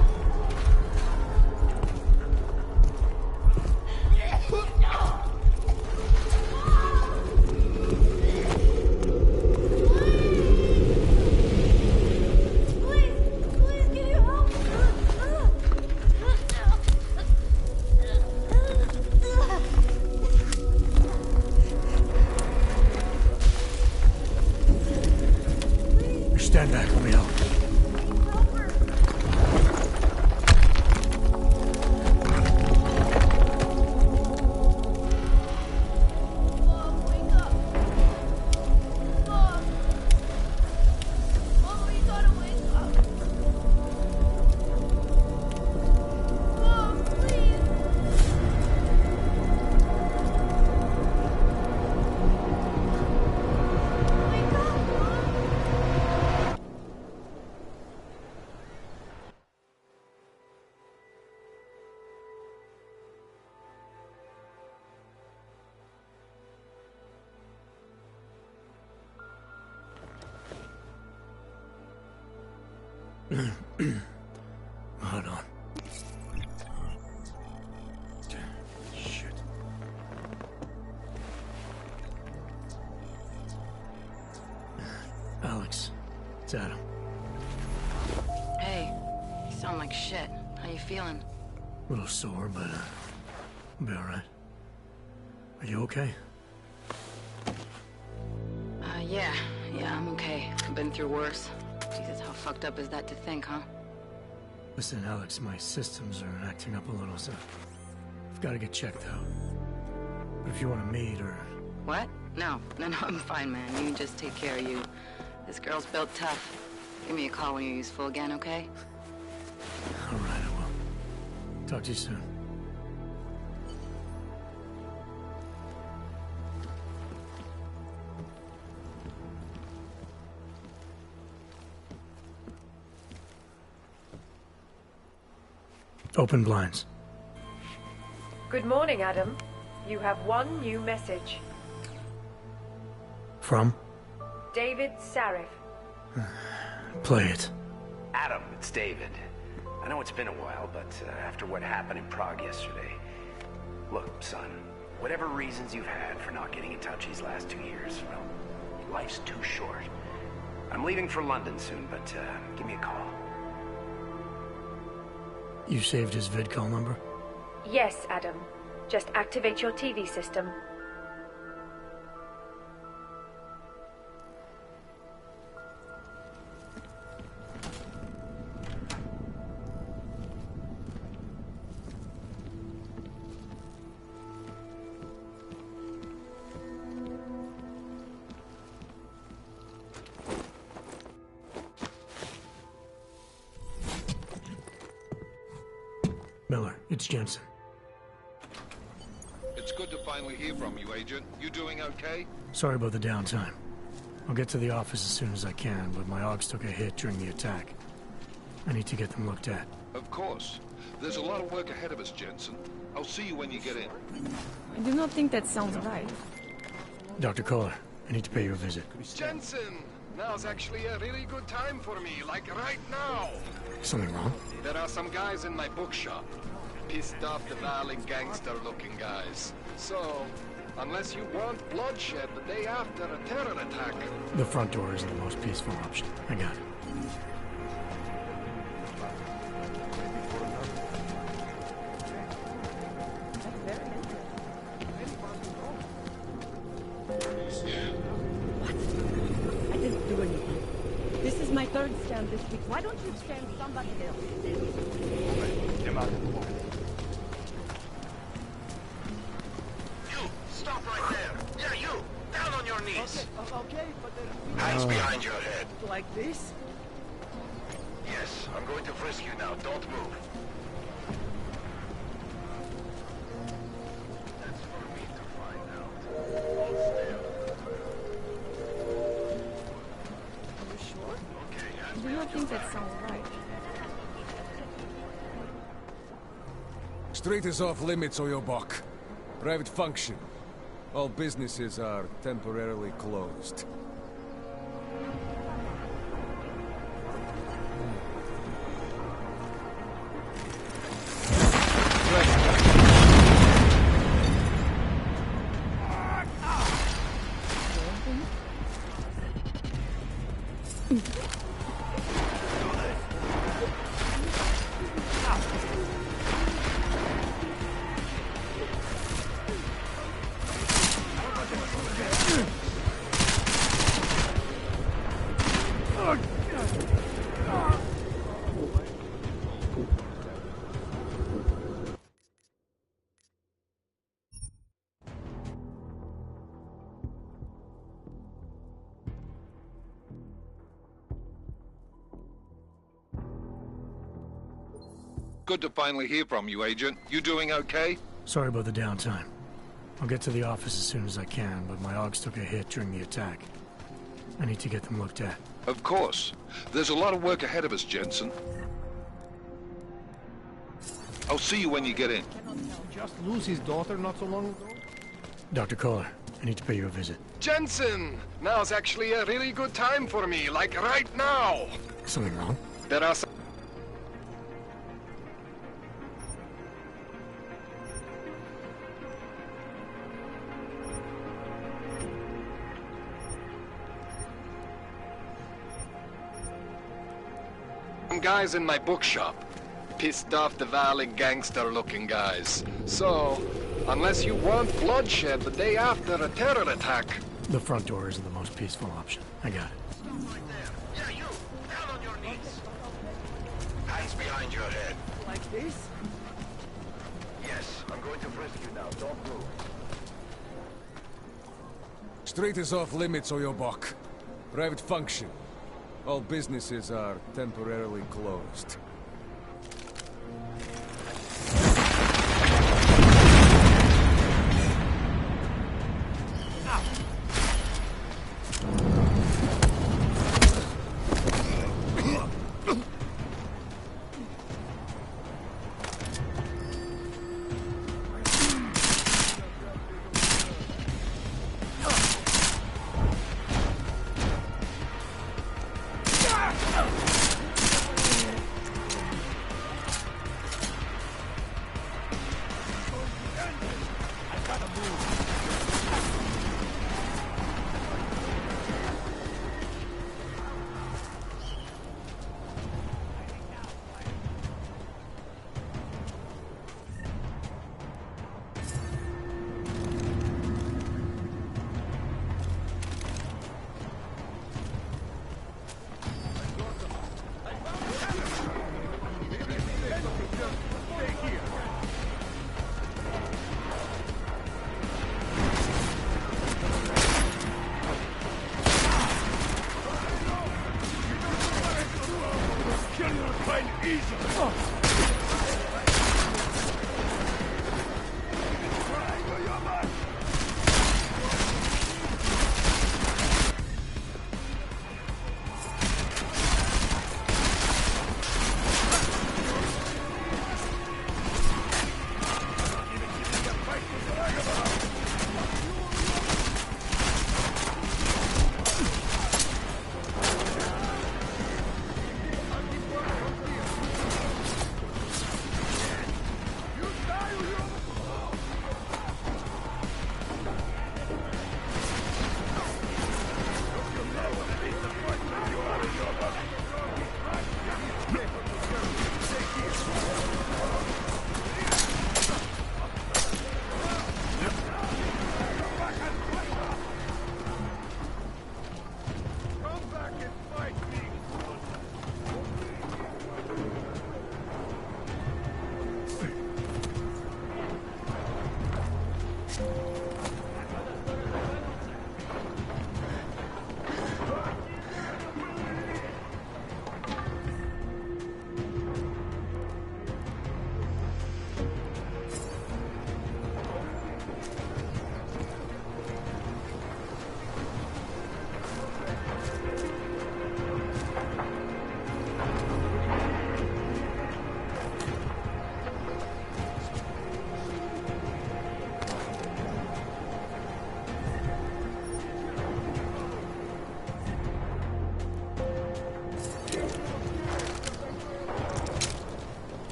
Stand back, let me help. Hold on. Shit. Alex, it's Adam. Hey, you sound like shit. How you feeling? A little sore, but I'll be alright. Are you okay? Yeah, I'm okay. I've been through worse. Jesus, how fucked up is that to think, huh? Listen, Alex, my systems are acting up a little, so I've got to get checked out. But if you want to meet or... What? No, I'm fine, man. You just take care of you. This girl's built tough. Give me a call when you're useful again, okay? All right, I will. Talk to you soon. Open blinds. Good morning, Adam. You have one new message. From? David Sarif. Play it. Adam, it's David. I know it's been a while, but after what happened in Prague yesterday... Look, son, whatever reasons you've had for not getting in touch these last 2 years, well, life's too short. I'm leaving for London soon, but give me a call. You saved his vidcall number? Yes, Adam. Just activate your TV system. Miller, it's Jensen. It's good to finally hear from you, Agent. You doing okay? Sorry about the downtime. I'll get to the office as soon as I can, but my AUGs took a hit during the attack. I need to get them looked at. Of course. There's a lot of work ahead of us, Jensen. I'll see you when you get in. I do not think that sounds right. Dr. Kohler, I need to pay you a visit. Jensen! Now's actually a really good time for me, like right now! Something wrong? There are some guys in my bookshop. Pissed off the violent gangster-looking guys. So, unless you want bloodshed the day after a terror attack... The front door isn't the most peaceful option. I got it. My third stand this week. Why don't you stand somebody else? You! Stop right there! Yeah, you! Down on your knees! Okay, but then... Hands behind your head. Like this? Yes, I'm going to frisk you now. Don't move. That's for me to find out. Hold still. I do not think that sounds right. Street is off limits, Oyobok. Private function. All businesses are temporarily closed. Good to finally hear from you, Agent. You doing okay? Sorry about the downtime. I'll get to the office as soon as I can, but my AUGs took a hit during the attack. I need to get them looked at. Of course. There's a lot of work ahead of us, Jensen. I'll see you when you get in. Just lose his daughter not so long ago? Dr. Kohler, I need to pay you a visit. Jensen! Now's actually a really good time for me, like right now! Something wrong? There are some... guys in my bookshop. Pissed off the violent gangster-looking guys. So, unless you want bloodshed the day after a terror attack... The front door isn't the most peaceful option. I got it. Stop right there. Yeah, you! Down on your knees! Hands behind your head. Like this? Yes, I'm going to frisk you now. Don't move. Street is off limits, Oyobok. Private function. All businesses are temporarily closed.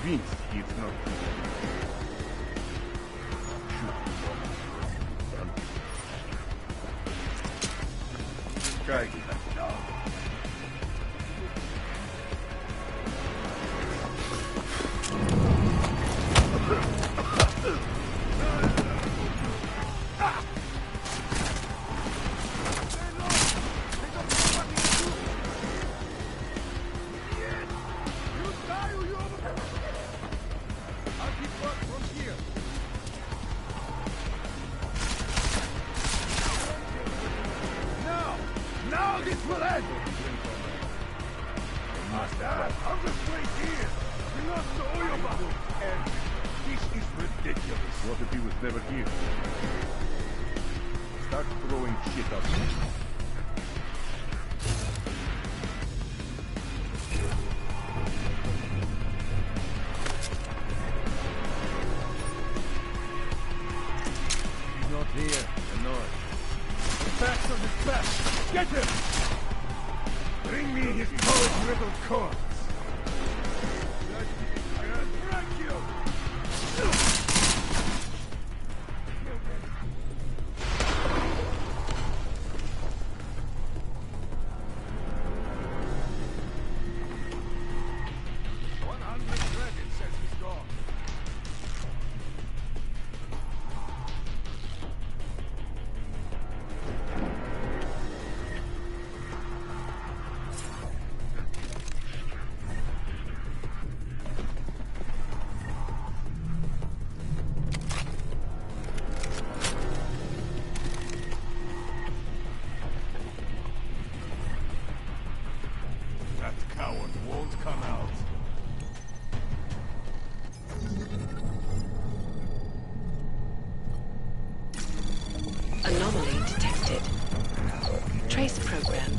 convinced it's not. Try it now.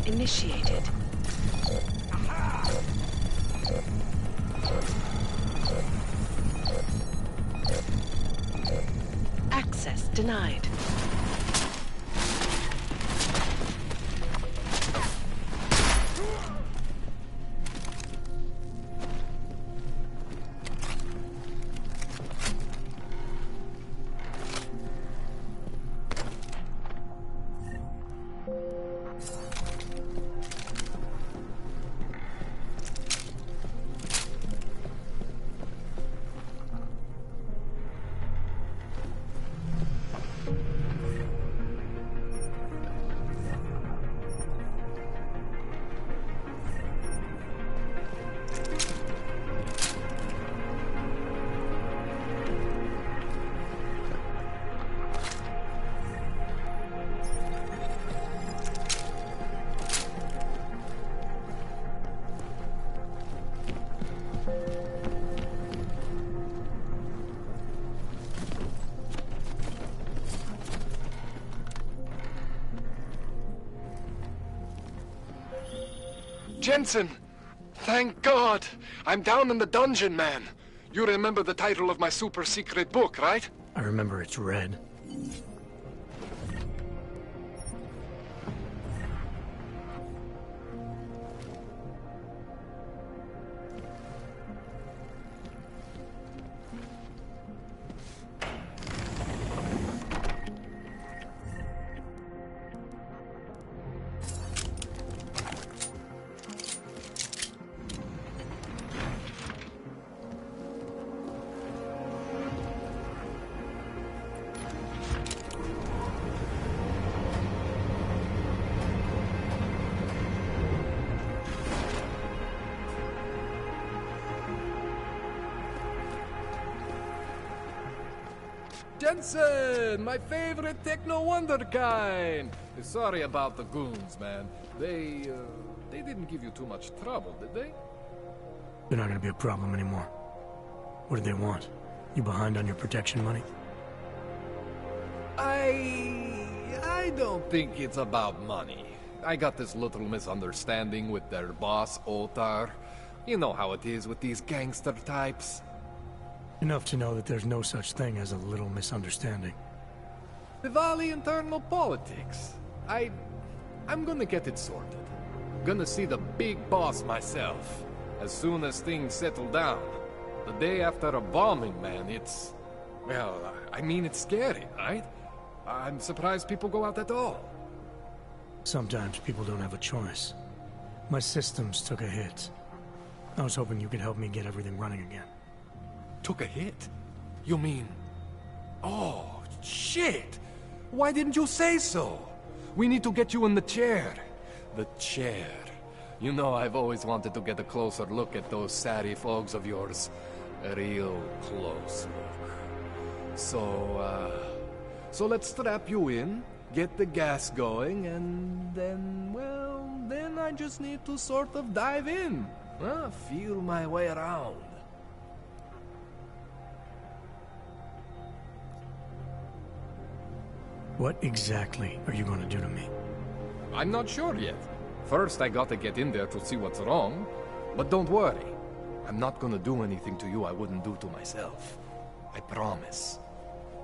Initiated. Access denied. Jensen! Thank God! I'm down in the dungeon, man. You remember the title of my super secret book, right? I remember it's red. Jensen, my favorite techno wonderkind. Sorry about the goons, man. They didn't give you too much trouble, did they? They're not gonna be a problem anymore. What do they want? You behind on your protection money? I don't think it's about money. I got this little misunderstanding with their boss, Otar. You know how it is with these gangster types. Enough to know that there's no such thing as a little misunderstanding. Diwali internal politics. I'm gonna get it sorted. Gonna see the big boss myself. As soon as things settle down. The day after a bombing, man, it's... Well, I mean, it's scary, right? I'm surprised people go out at all. Sometimes people don't have a choice. My systems took a hit. I was hoping you could help me get everything running again. Took a hit? You mean... Oh, shit! Why didn't you say so? We need to get you in the chair. The chair. You know, I've always wanted to get a closer look at those satty fogs of yours. A real close look. So let's strap you in, get the gas going, and then, well, then I just need to sort of dive in. Feel my way around. What exactly are you going to do to me? I'm not sure yet. First, I gotta get in there to see what's wrong. But don't worry. I'm not gonna do anything to you I wouldn't do to myself. I promise.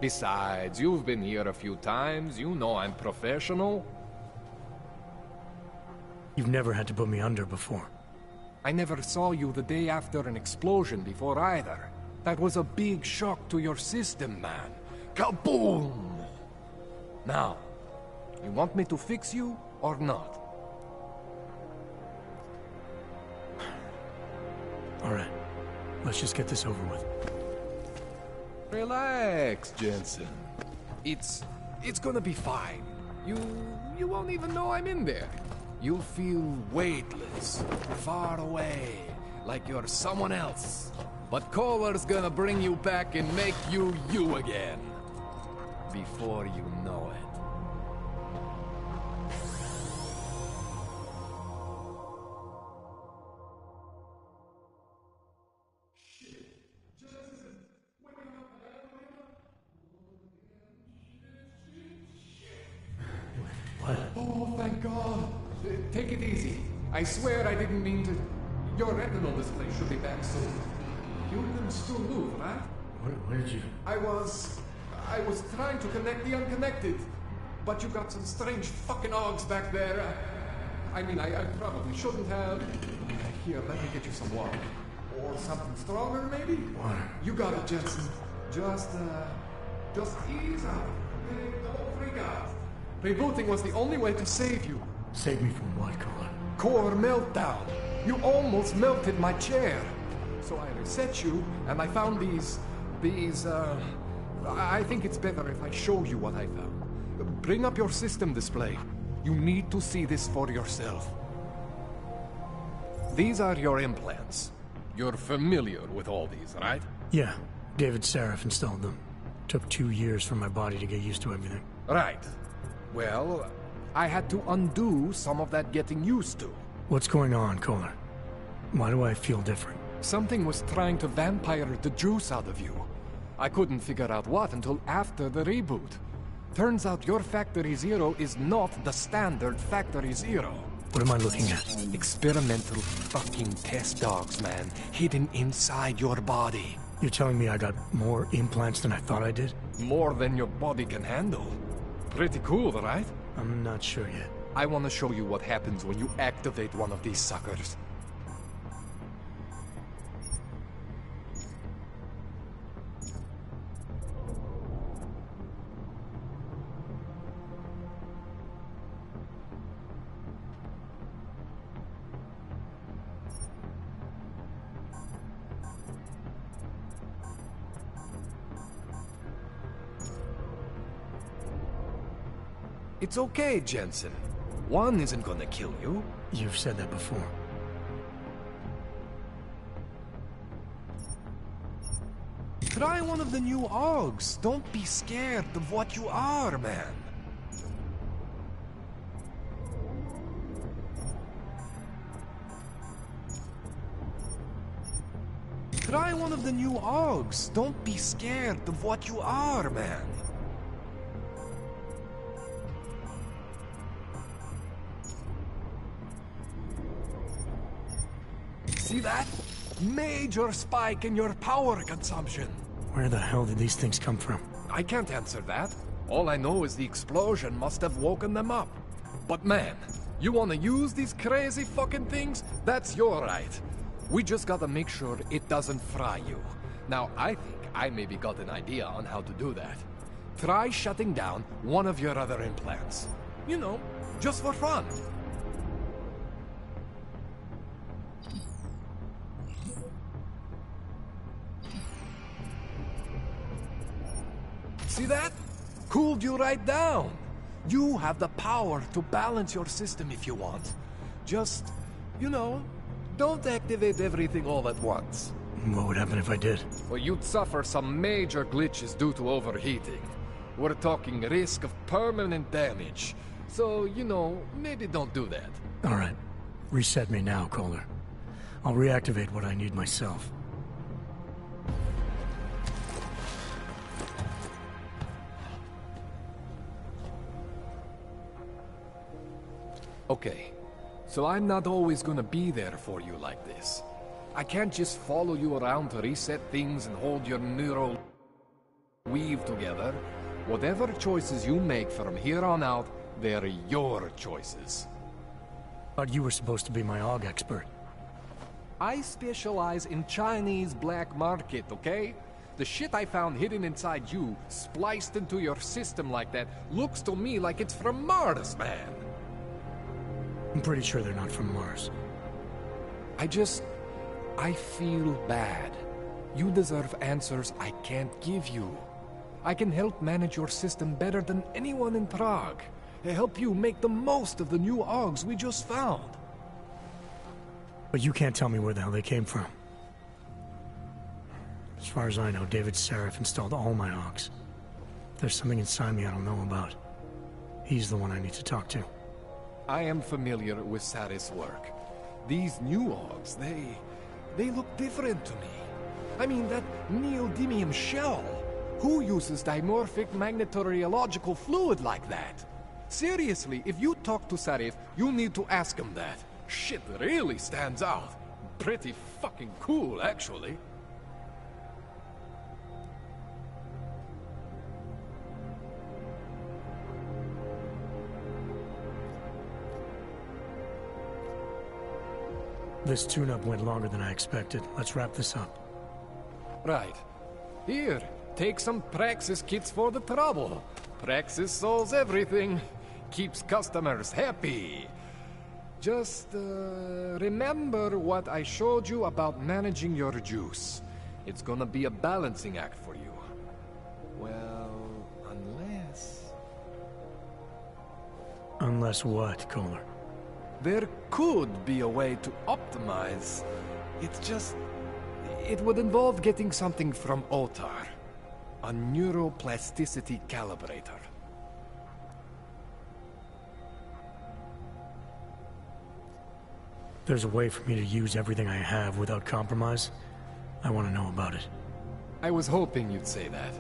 Besides, you've been here a few times. You know I'm professional. You've never had to put me under before. I never saw you the day after an explosion before either. That was a big shock to your system, man. Kaboom! Now, you want me to fix you or not? All right, let's just get this over with. Relax, Jensen. It's gonna be fine. You won't even know I'm in there. You'll feel weightless, far away, like you're someone else. But Kohler's gonna bring you back and make you you again. Before you know it. What? Oh, thank God. Take it easy. I swear I didn't mean to... Your retinal display should be back soon. You can still move, right? Where did you... I was trying to connect the unconnected. But you got some strange fucking ogs back there. I mean, I probably shouldn't have. Here, let me get you some water. Or something stronger, maybe? Water. You got it, Jensen. Just ease up. Don't freak out. Rebooting was the only way to save you. Save me from what, Kohler? Core meltdown. You almost melted my chair. So I reset you, and I found these... I think it's better if I show you what I found. Bring up your system display. You need to see this for yourself. These are your implants. You're familiar with all these, right? Yeah, David Sarif installed them. Took 2 years for my body to get used to everything. Right. Well, I had to undo some of that getting used to. What's going on, Kohler? Why do I feel different? Something was trying to vampire the juice out of you. I couldn't figure out what until after the reboot. Turns out your Factory Zero is not the standard Factory Zero. What am I looking at? Experimental fucking test dogs, man. Hidden inside your body. You're telling me I got more implants than I thought I did? More than your body can handle. Pretty cool, right? I'm not sure yet. I want to show you what happens when you activate one of these suckers. It's okay, Jensen. One isn't gonna kill you. You've said that before. Try one of the new Augs. Don't be scared of what you are, man. Try one of the new Augs. Don't be scared of what you are, man. See that? Major spike in your power consumption. Where the hell did these things come from? I can't answer that. All I know is the explosion must have woken them up. But man, you want to use these crazy fucking things? That's your right. We just gotta make sure it doesn't fry you. Now, I think I maybe got an idea on how to do that. Try shutting down one of your other implants. You know, just for fun. See that? Cooled you right down. You have the power to balance your system if you want. Just, you know, don't activate everything all at once. What would happen if I did? Well, you'd suffer some major glitches due to overheating. We're talking risk of permanent damage. So, you know, maybe don't do that. All right. Reset me now, Kohler. I'll reactivate what I need myself. Okay, so I'm not always gonna be there for you like this. I can't just follow you around to reset things and hold your neural weave together. Whatever choices you make from here on out, they're your choices. Thought you were supposed to be my AUG expert. I specialize in Chinese black market, okay? The shit I found hidden inside you, spliced into your system like that, looks to me like it's from Mars, man. I'm pretty sure they're not from Mars. I feel bad. You deserve answers I can't give you. I can help manage your system better than anyone in Prague. Help you make the most of the new AUGs we just found. But you can't tell me where the hell they came from. As far as I know, David Seraph installed all my AUGs. There's something inside me I don't know about. He's the one I need to talk to. I am familiar with Sarah's work. These new AUGs, they look different to me. I mean, that neodymium shell. Who uses dimorphic magnetorheological fluid like that? Seriously, if you talk to Sarif, you need to ask him that. Shit really stands out. Pretty fucking cool, actually. This tune-up went longer than I expected. Let's wrap this up. Right. Here, take some Praxis kits for the trouble. Praxis solves everything. Keeps customers happy. Just, remember what I showed you about managing your juice. It's gonna be a balancing act for you. Well, unless... Unless what, Kohler? There could be a way to optimize. It would involve getting something from Otar. A neuroplasticity calibrator. There's a way for me to use everything I have without compromise? I want to know about it. I was hoping you'd say that.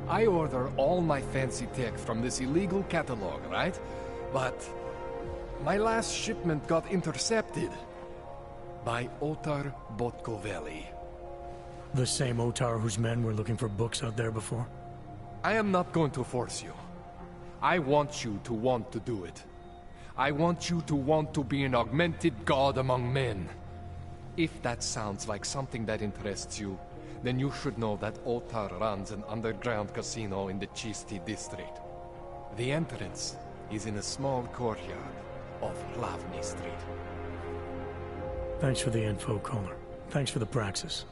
I order all my fancy tech from this illegal catalog, right? But my last shipment got intercepted by Otar Botkoveli. The same Otar whose men were looking for books out there before? I am not going to force you. I want you to want to do it. I want you to want to be an augmented god among men. If that sounds like something that interests you, then you should know that Otar runs an underground casino in the Chisti district. The entrance is in a small courtyard of Hlavny Street. Thanks for the info, Kohler. Thanks for the praxis.